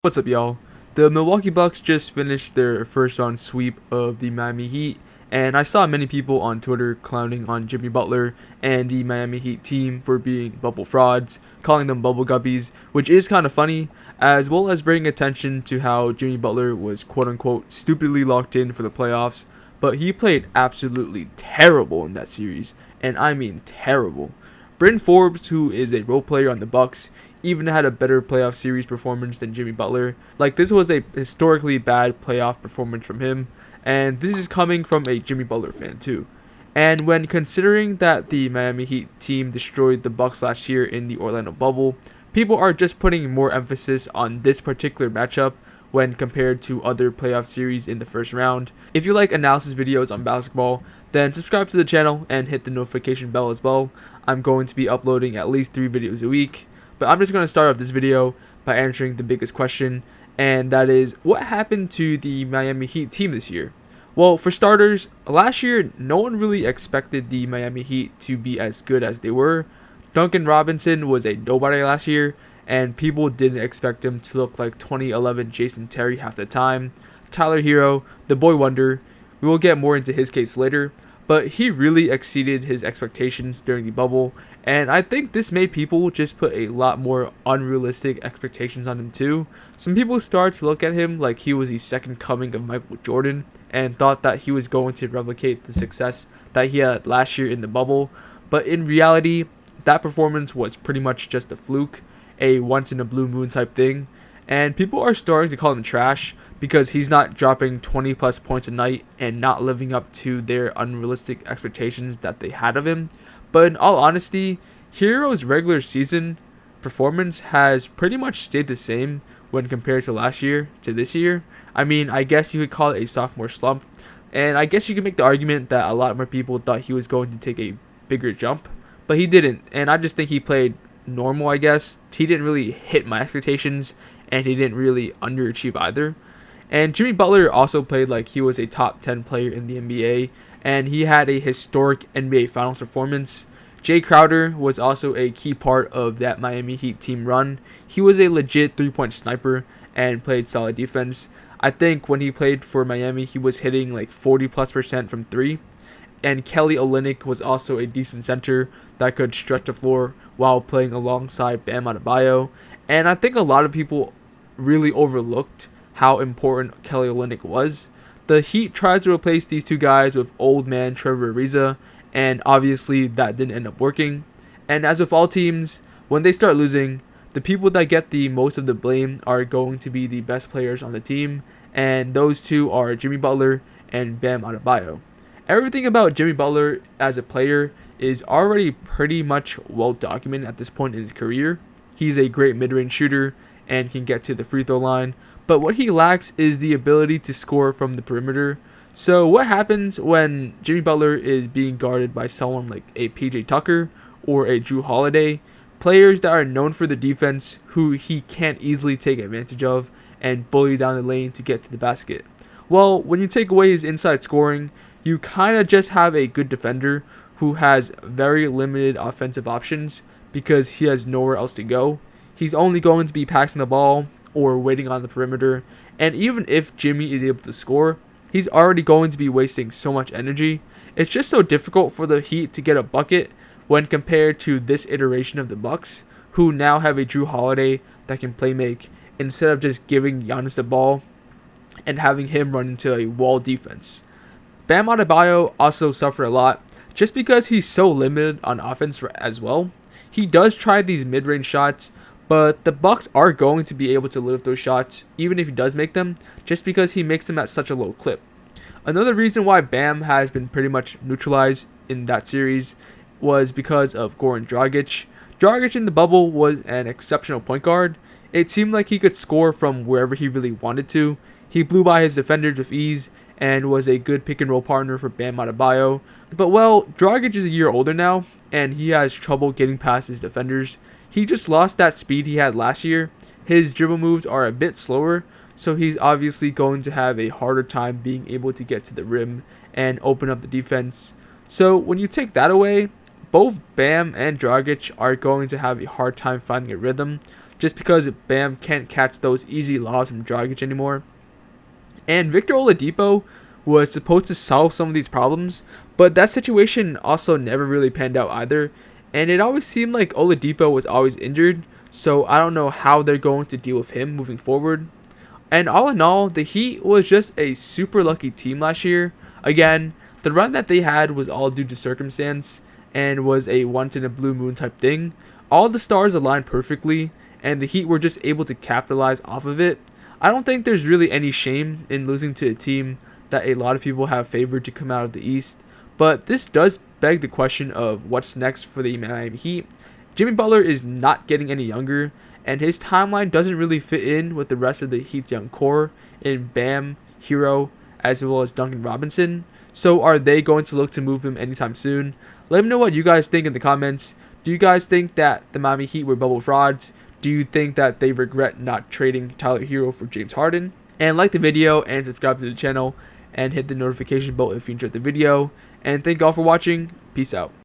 What's up, y'all? The Milwaukee Bucks just finished their first round sweep of the Miami Heat, and I saw many people on Twitter clowning on Jimmy Butler and the Miami Heat team for being bubble frauds, calling them bubble guppies, which is kind of funny, as well as bringing attention to how Jimmy Butler was quote unquote stupidly locked in for the playoffs, but he played absolutely terrible in that series, and I mean terrible. Bryn Forbes, who is a role player on the Bucks, even had a better playoff series performance than Jimmy Butler. Like, this was a historically bad playoff performance from him, and this is coming from a Jimmy Butler fan too. And when considering that the Miami Heat team destroyed the Bucks last year in the Orlando bubble, people are just putting more emphasis on this particular matchup when compared to other playoff series in the first round. If you like analysis videos on basketball, then subscribe to the channel and hit the notification bell as well. I'm going to be uploading at least 3 videos a week. But I'm just going to start off this video by answering the biggest question, and that is, what happened to the Miami Heat team this year? Well, for starters, last year, no one really expected the Miami Heat to be as good as they were. Duncan Robinson was a nobody last year, and people didn't expect him to look like 2011 Jason Terry half the time. Tyler Hero, the boy wonder, we will get more into his case later, but he really exceeded his expectations during the bubble, and I think this made people just put a lot more unrealistic expectations on him too. Some people started to look at him like he was the second coming of Michael Jordan, and thought that he was going to replicate the success that he had last year in the bubble, but in reality, that performance was pretty much just a fluke, a once in a blue moon type thing, and people are starting to call him trash because he's not dropping 20 plus points a night and not living up to their unrealistic expectations that they had of him. But in all honesty, Hero's regular season performance has pretty much stayed the same when compared to last year to this year. I mean, I guess you could call it a sophomore slump, and I guess you could make the argument that a lot more people thought he was going to take a bigger jump, but he didn't, and I just think he played normal, I guess. He didn't really hit my expectations, and he didn't really underachieve either. And Jimmy Butler also played like he was a top 10 player in the NBA, and he had a historic NBA Finals performance. Jay Crowder was also a key part of that Miami Heat team run. He was a legit 3-point sniper and played solid defense. I think when he played for Miami, he was hitting like 40+% from 3. And Kelly Olynyk was also a decent center that could stretch the floor while playing alongside Bam Adebayo. And I think a lot of people really overlooked how important Kelly Olynyk was. The Heat tried to replace these two guys with old man Trevor Ariza, and obviously that didn't end up working. And as with all teams, when they start losing, the people that get the most of the blame are going to be the best players on the team, and those two are Jimmy Butler and Bam Adebayo. Everything about Jimmy Butler as a player is already pretty much well documented at this point in his career. He's a great mid-range shooter and can get to the free throw line, but what he lacks is the ability to score from the perimeter. So what happens when Jimmy Butler is being guarded by someone like a PJ Tucker or a Drew Holiday, players that are known for the defense who he can't easily take advantage of and bully down the lane to get to the basket? Well, when you take away his inside scoring, you kind of just have a good defender who has very limited offensive options because he has nowhere else to go. He's only going to be passing the ball or waiting on the perimeter, and even if Jimmy is able to score, he's already going to be wasting so much energy. It's just so difficult for the Heat to get a bucket when compared to this iteration of the Bucks, who now have a Drew Holiday that can play make, instead of just giving Giannis the ball and having him run into a wall defense. Bam Adebayo also suffered a lot just because he's so limited on offense as well. He does try these mid-range shots, but the Bucks are going to be able to live those shots even if he does make them, just because he makes them at such a low clip. Another reason why Bam has been pretty much neutralized in that series was because of Goran Dragic. Dragic in the bubble was an exceptional point guard. It seemed like he could score from wherever he really wanted to. He blew by his defenders with ease and was a good pick and roll partner for Bam Adebayo. But well, Dragic is a year older now, and he has trouble getting past his defenders. He just lost that speed he had last year. His dribble moves are a bit slower, so he's obviously going to have a harder time being able to get to the rim and open up the defense. So when you take that away, both Bam and Dragic are going to have a hard time finding a rhythm. just because Bam can't catch those easy lobs from Dragic anymore. And Victor Oladipo was supposed to solve some of these problems, but that situation also never really panned out either. And it always seemed like Oladipo was always injured, so I don't know how they're going to deal with him moving forward. And all in all, the Heat was just a super lucky team last year. Again, the run that they had was all due to circumstance and was a once in a blue moon type thing. All the stars aligned perfectly, and the Heat were just able to capitalize off of it. I don't think there's really any shame in losing to a team that a lot of people have favored to come out of the East, but this does beg the question of what's next for the Miami Heat. Jimmy Butler is not getting any younger, and his timeline doesn't really fit in with the rest of the Heat's young core in Bam, Hero, as well as Duncan Robinson. So are they going to look to move him anytime soon? Let me know what you guys think in the comments. Do you guys think that the Miami Heat were bubble frauds? Do you think that they regret not trading Tyler Hero for James Harden? And like the video and subscribe to the channel and hit the notification bell if you enjoyed the video. And thank you all for watching. Peace out.